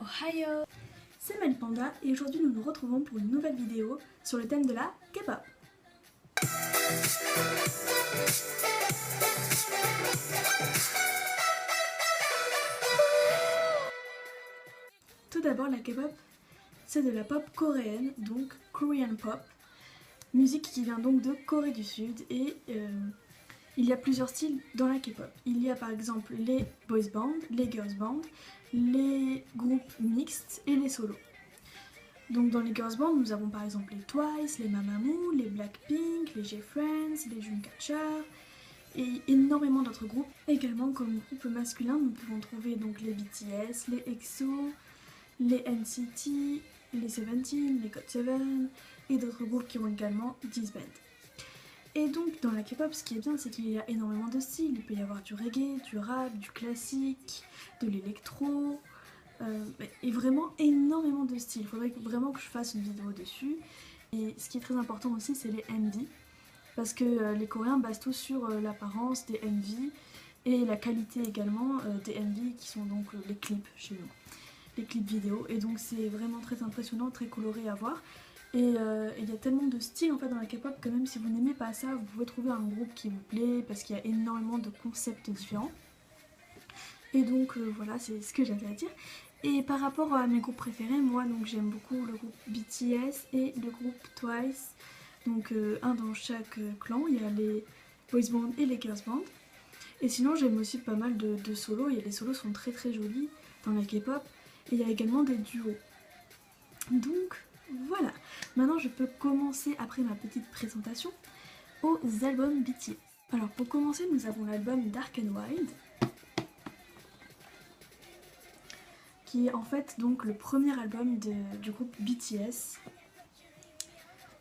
Ohio! C'est Melipanda et aujourd'hui nous nous retrouvons pour une nouvelle vidéo sur le thème de la K-pop. Tout d'abord, la K-pop, c'est de la pop coréenne, donc Korean pop, musique qui vient donc de Corée du Sud et il y a plusieurs styles dans la K-pop. Il y a par exemple les boys bands, les girls bands, les groupes mixtes et les solos. Donc dans les girls bands, nous avons par exemple les Twice, les Mamamoo, les Blackpink, les J-Friends, les Dreamcatcher et énormément d'autres groupes. Également comme groupe masculin, nous pouvons trouver donc les BTS, les EXO, les NCT, les Seventeen, les GOT7 et d'autres groupes qui ont également disband. Et donc dans la K-pop, ce qui est bien, c'est qu'il y a énormément de styles. Il peut y avoir du reggae, du rap, du classique, de l'électro, et vraiment énormément de styles. Il faudrait vraiment que je fasse une vidéo dessus. Et ce qui est très important aussi, c'est les MV, parce que les Coréens basent tout sur l'apparence des MV et la qualité également des MV qui sont donc les clips chez nous, les clips vidéo. Et donc c'est vraiment très impressionnant, très coloré à voir. Et il y a tellement de styles en fait dans la K-pop que même si vous n'aimez pas ça, vous pouvez trouver un groupe qui vous plaît parce qu'il y a énormément de concepts différents. Et donc voilà, c'est ce que j'avais à dire. Et par rapport à mes groupes préférés, moi donc j'aime beaucoup le groupe BTS et le groupe Twice. Donc un dans chaque clan, il y a les boys band et les girls band. Et sinon j'aime aussi pas mal de solos, et les solos sont très très jolis dans la K-pop. Et il y a également des duos. Donc voilà, maintenant je peux commencer après ma petite présentation aux albums BTS. Alors pour commencer, nous avons l'album Dark and Wild, qui est en fait donc le premier album du groupe BTS,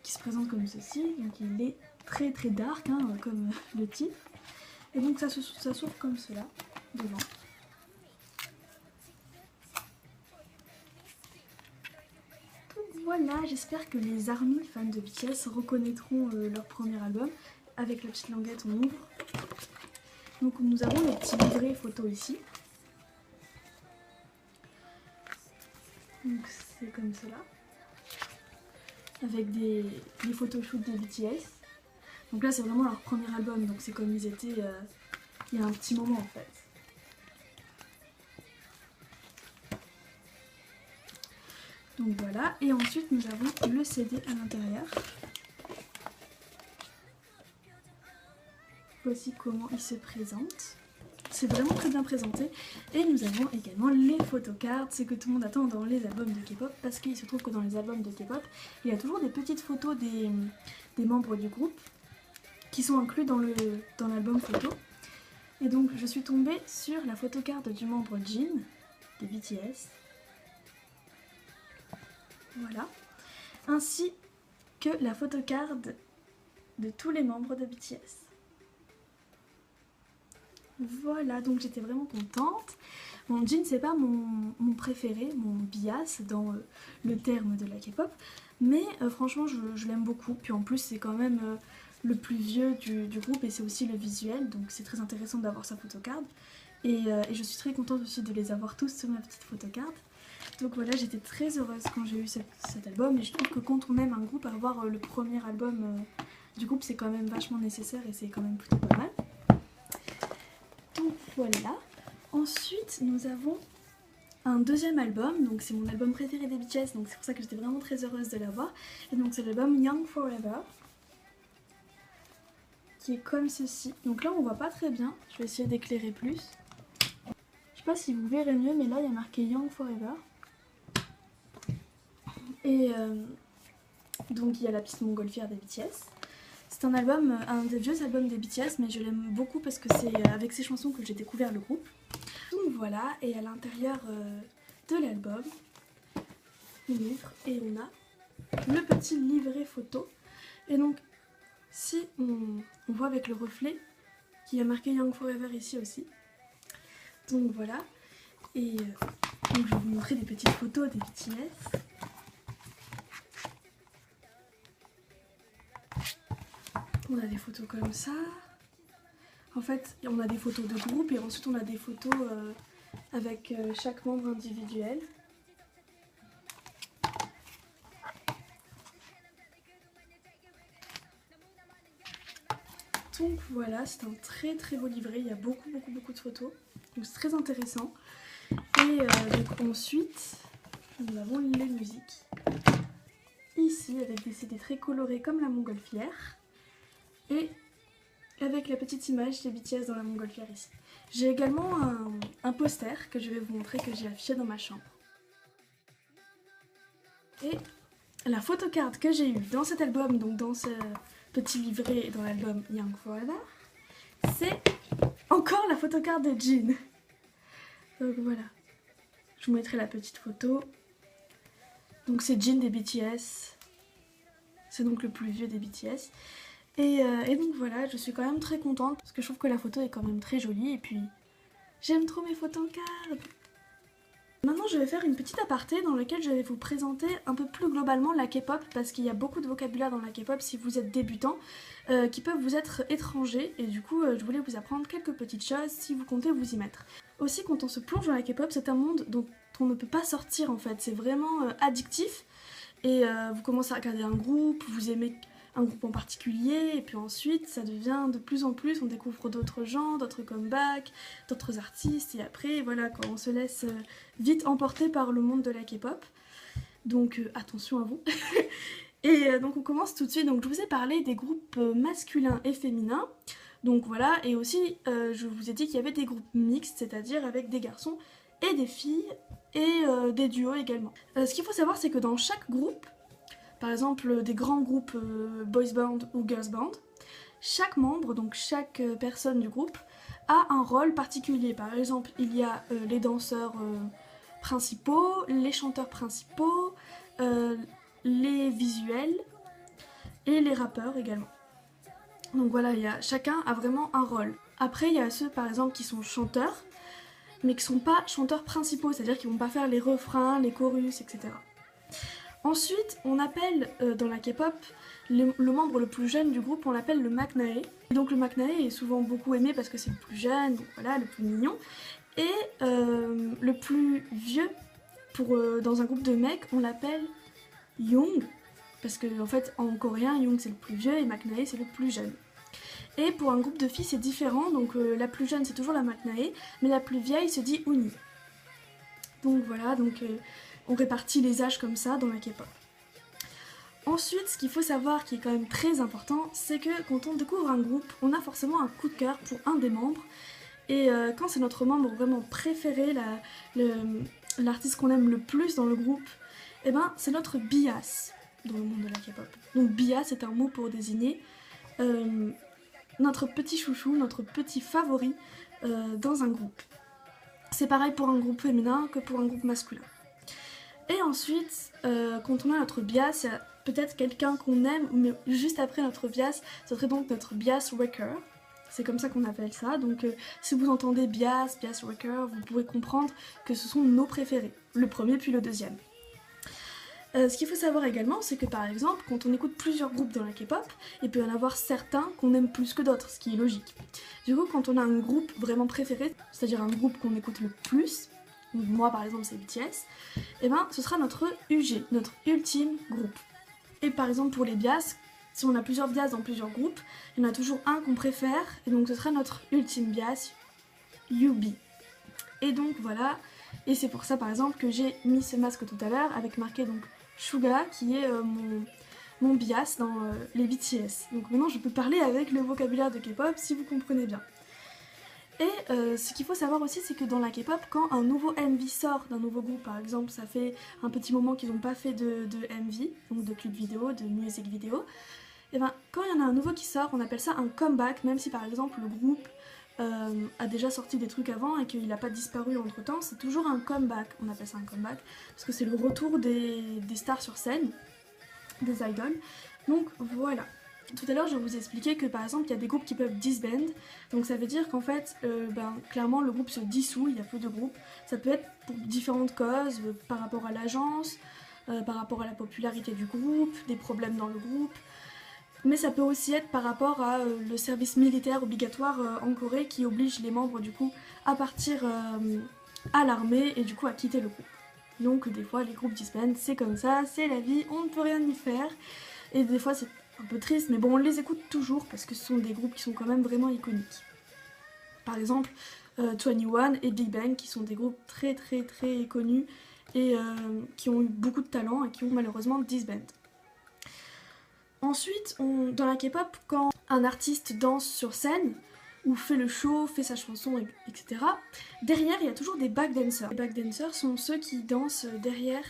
qui se présente comme ceci. Donc il est très très dark, hein, comme le titre. Et donc ça s'ouvre comme cela, devant. Voilà, j'espère que les ARMY fans de BTS reconnaîtront leur premier album. Avec la petite languette, on ouvre. Donc nous avons les petits livrets photos ici. Donc c'est comme cela. Avec des photoshoots de BTS. Donc là c'est vraiment leur premier album, donc c'est comme ils étaient il y a un petit moment en fait. Donc voilà, et ensuite nous avons le CD à l'intérieur. Voici comment il se présente. C'est vraiment très bien présenté. Et nous avons également les photocards, ce que tout le monde attend dans les albums de K-pop, parce qu'il se trouve que dans les albums de K-pop, il y a toujours des petites photos des membres du groupe qui sont inclus dans l'album photo. Et donc je suis tombée sur la photocard du membre Jin de BTS. Voilà. Ainsi que la photocard de tous les membres de BTS. Voilà, donc j'étais vraiment contente. Bon, Jin c'est pas mon préféré, mon bias dans le terme de la K-pop, mais franchement je l'aime beaucoup. Puis en plus c'est quand même le plus vieux du groupe et c'est aussi le visuel, donc c'est très intéressant d'avoir sa photocard. Et je suis très contente aussi de les avoir tous sur ma petite photocard. Donc voilà, j'étais très heureuse quand j'ai eu cet album, et je trouve que quand on aime un groupe, avoir le premier album du groupe c'est quand même vachement nécessaire et c'est quand même plutôt pas mal. Donc voilà. Ensuite nous avons un deuxième album, donc c'est mon album préféré des BTS, donc c'est pour ça que j'étais vraiment très heureuse de l'avoir. Et donc c'est l'album Young Forever, qui est comme ceci. Donc là on voit pas très bien, je vais essayer d'éclairer plus. Je sais pas si vous verrez mieux, mais là il y a marqué Young Forever. Et donc il y a la petite montgolfière des BTS. C'est un album, un des vieux albums des BTS, mais je l'aime beaucoup parce que c'est avec ces chansons que j'ai découvert le groupe. Donc voilà, et à l'intérieur de l'album, on ouvre et on a le petit livret photo. Et donc, si on voit avec le reflet qu'il y a marqué Young Forever ici aussi. Donc voilà, et donc je vais vous montrer des petites photos des BTS. On a des photos comme ça. En fait, on a des photos de groupe et ensuite on a des photos avec chaque membre individuel. Donc voilà, c'est un très très beau livret, il y a beaucoup de photos, donc c'est très intéressant. Et donc ensuite, nous avons les musiques. Ici, avec des CD très colorés comme la montgolfière. Et avec la petite image des BTS dans la montgolfière ici. J'ai également un poster que je vais vous montrer, que j'ai affiché dans ma chambre. Et la photocard que j'ai eue dans cet album, donc dans ce petit livret dans l'album Young Forever, c'est encore la photocard de Jin. Donc voilà, je vous mettrai la petite photo. Donc c'est Jin des BTS, c'est donc le plus vieux des BTS. Et donc voilà, je suis quand même très contente parce que je trouve que la photo est quand même très jolie et puis j'aime trop mes photocards. Maintenant je vais faire une petite aparté dans laquelle je vais vous présenter un peu plus globalement la K-pop parce qu'il y a beaucoup de vocabulaire dans la K-pop si vous êtes débutant qui peuvent vous être étrangers et du coup je voulais vous apprendre quelques petites choses si vous comptez vous y mettre. Aussi quand on se plonge dans la K-pop c'est un monde dont on ne peut pas sortir en fait, c'est vraiment addictif et vous commencez à regarder un groupe, vous aimez un groupe en particulier et puis ensuite ça devient de plus en plus, on découvre d'autres gens, d'autres comebacks, d'autres artistes et après voilà quoi, on se laisse vite emporter par le monde de la K-pop, donc attention à vous. Et donc on commence tout de suite, donc je vous ai parlé des groupes masculins et féminins, donc voilà, et aussi je vous ai dit qu'il y avait des groupes mixtes, c'est-à-dire avec des garçons et des filles et des duos également. Ce qu'il faut savoir c'est que dans chaque groupe, par exemple des grands groupes boys band ou girls band, chaque membre, donc chaque personne du groupe, a un rôle particulier. Par exemple, il y a les danseurs principaux, les chanteurs principaux, les visuels et les rappeurs également. Donc voilà, chacun a vraiment un rôle. Après, il y a ceux par exemple qui sont chanteurs, mais qui sont pas chanteurs principaux, c'est-à-dire qu'ils vont pas faire les refrains, les chorus, etc. Ensuite, on appelle dans la K-pop le membre le plus jeune du groupe, on l'appelle le maknae. Et donc le maknae est souvent beaucoup aimé parce que c'est le plus jeune, donc voilà, le plus mignon. Et le plus vieux, dans un groupe de mecs, on l'appelle young, parce que en fait en coréen, young c'est le plus vieux et maknae c'est le plus jeune. Et pour un groupe de filles c'est différent, donc la plus jeune c'est toujours la maknae, mais la plus vieille se dit uni. Donc voilà, donc on répartit les âges comme ça dans la K-pop. Ensuite, ce qu'il faut savoir qui est quand même très important, c'est que quand on découvre un groupe, on a forcément un coup de cœur pour un des membres. Et quand c'est notre membre vraiment préféré, l'artiste qu'on aime le plus dans le groupe, et ben c'est notre bias dans le monde de la K-pop. Donc bias c'est un mot pour désigner notre petit chouchou, notre petit favori dans un groupe. C'est pareil pour un groupe féminin que pour un groupe masculin. Et ensuite, quand on a notre bias, il y a peut-être quelqu'un qu'on aime, mais juste après notre bias, ce serait donc notre bias wrecker. C'est comme ça qu'on appelle ça. Donc si vous entendez bias wrecker, vous pouvez comprendre que ce sont nos préférés. Le premier puis le deuxième. Ce qu'il faut savoir également, c'est que par exemple, quand on écoute plusieurs groupes dans la K-pop, il peut y en avoir certains qu'on aime plus que d'autres, ce qui est logique. Du coup, quand on a un groupe vraiment préféré, c'est-à-dire un groupe qu'on écoute le plus, moi par exemple c'est BTS, et ben ce sera notre UG, notre ultime groupe. Et par exemple pour les bias, si on a plusieurs bias dans plusieurs groupes, il y en a toujours un qu'on préfère, et donc ce sera notre ultime bias, UB. Et donc voilà, et c'est pour ça par exemple que j'ai mis ce masque tout à l'heure avec marqué donc Suga qui est mon bias dans les BTS. Donc maintenant je peux parler avec le vocabulaire de K-pop si vous comprenez bien. Et ce qu'il faut savoir aussi, c'est que dans la K-pop, quand un nouveau MV sort d'un nouveau groupe, par exemple, ça fait un petit moment qu'ils n'ont pas fait de MV, donc de clip vidéo, de music vidéo, et ben quand il y en a un nouveau qui sort, on appelle ça un comeback, même si par exemple le groupe a déjà sorti des trucs avant et qu'il n'a pas disparu entre temps, c'est toujours un comeback, on appelle ça un comeback, parce que c'est le retour des stars sur scène, des idoles, donc voilà. Tout à l'heure je vous ai expliqué que par exemple il y a des groupes qui peuvent disband, donc ça veut dire qu'en fait clairement le groupe se dissout, il y a peu de groupes, ça peut être pour différentes causes, par rapport à l'agence, par rapport à la popularité du groupe, des problèmes dans le groupe, mais ça peut aussi être par rapport à le service militaire obligatoire en Corée qui oblige les membres du coup à partir à l'armée et du coup à quitter le groupe. Donc des fois les groupes disbandent, c'est comme ça, c'est la vie, on ne peut rien y faire, et des fois c'est un peu triste, mais bon, on les écoute toujours parce que ce sont des groupes qui sont quand même vraiment iconiques. Par exemple, 21 et Big Bang, qui sont des groupes très connus et qui ont eu beaucoup de talent et qui ont malheureusement disband. Ensuite, dans la K-pop, quand un artiste danse sur scène, ou fait le show, fait sa chanson, etc., derrière, il y a toujours des backdancers. Les backdancers sont ceux qui dansent derrière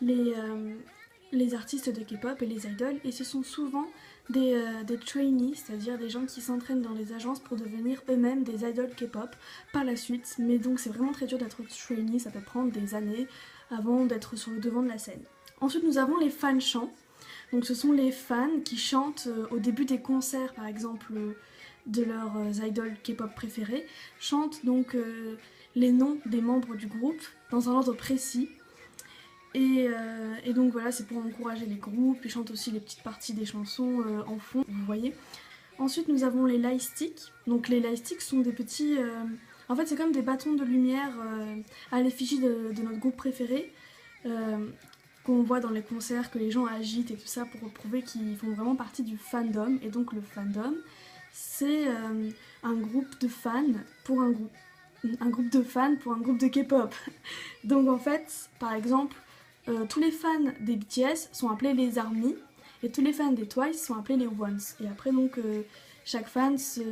les artistes de K-pop et les idoles, et ce sont souvent des trainees, c'est-à-dire des gens qui s'entraînent dans les agences pour devenir eux-mêmes des idoles K-pop par la suite. Mais donc c'est vraiment très dur d'être trainee, ça peut prendre des années avant d'être sur le devant de la scène. Ensuite, nous avons les fans chants. Donc ce sont les fans qui chantent au début des concerts, par exemple, de leurs idoles K-pop préférés, chantent donc les noms des membres du groupe dans un ordre précis. Et donc voilà, c'est pour encourager les groupes, ils chantent aussi les petites parties des chansons en fond, vous voyez. Ensuite, nous avons les lightsticks. Donc les lightsticks sont des petits... en fait, c'est comme des bâtons de lumière à l'effigie de notre groupe préféré, qu'on voit dans les concerts, que les gens agitent et tout ça pour prouver qu'ils font vraiment partie du fandom. Et donc le fandom, c'est un groupe de fans pour un groupe. Un groupe de fans pour un groupe de K-pop. Donc en fait, par exemple, tous les fans des BTS sont appelés les ARMY et tous les fans des TWICE sont appelés les ONES. Et après donc chaque fan se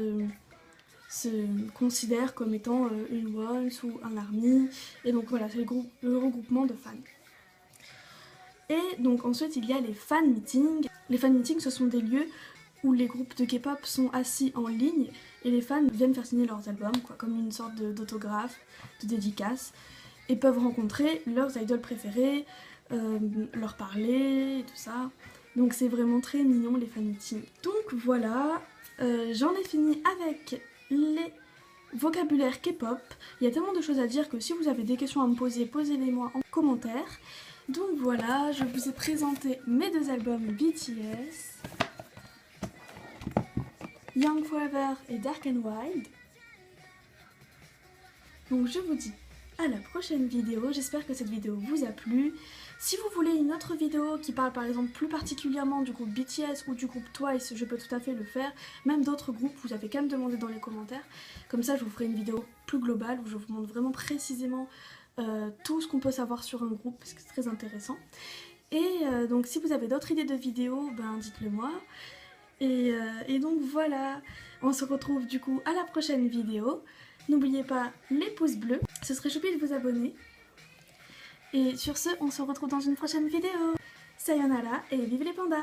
considère comme étant une ONES ou un ARMY. Et donc voilà, c'est le regroupement de fans. Et donc ensuite il y a les fan meetings. Les fan meetings, ce sont des lieux où les groupes de K-pop sont assis en ligne et les fans viennent faire signer leurs albums, quoi, comme une sorte d'autographe, de dédicace, et peuvent rencontrer leurs idoles préférés, leur parler et tout ça. Donc c'est vraiment très mignon les fan meetings. Donc voilà, j'en ai fini avec les vocabulaires K-pop. Il y a tellement de choses à dire que si vous avez des questions à me poser, posez-les-moi en commentaire. Donc voilà, je vous ai présenté mes deux albums BTS, Young Forever et Dark and Wild. Donc je vous dis à la prochaine vidéo, j'espère que cette vidéo vous a plu. Si vous voulez une autre vidéo qui parle par exemple plus particulièrement du groupe BTS ou du groupe TWICE, je peux tout à fait le faire. Même d'autres groupes, vous avez qu'à me demander dans les commentaires. Comme ça je vous ferai une vidéo plus globale où je vous montre vraiment précisément tout ce qu'on peut savoir sur un groupe, parce que c'est très intéressant. Et donc si vous avez d'autres idées de vidéos, ben dites-le moi. Et donc voilà, on se retrouve du coup à la prochaine vidéo. N'oubliez pas les pouces bleus, ce serait choupi de vous abonner. Et sur ce, on se retrouve dans une prochaine vidéo. Sayonara et vive les pandas!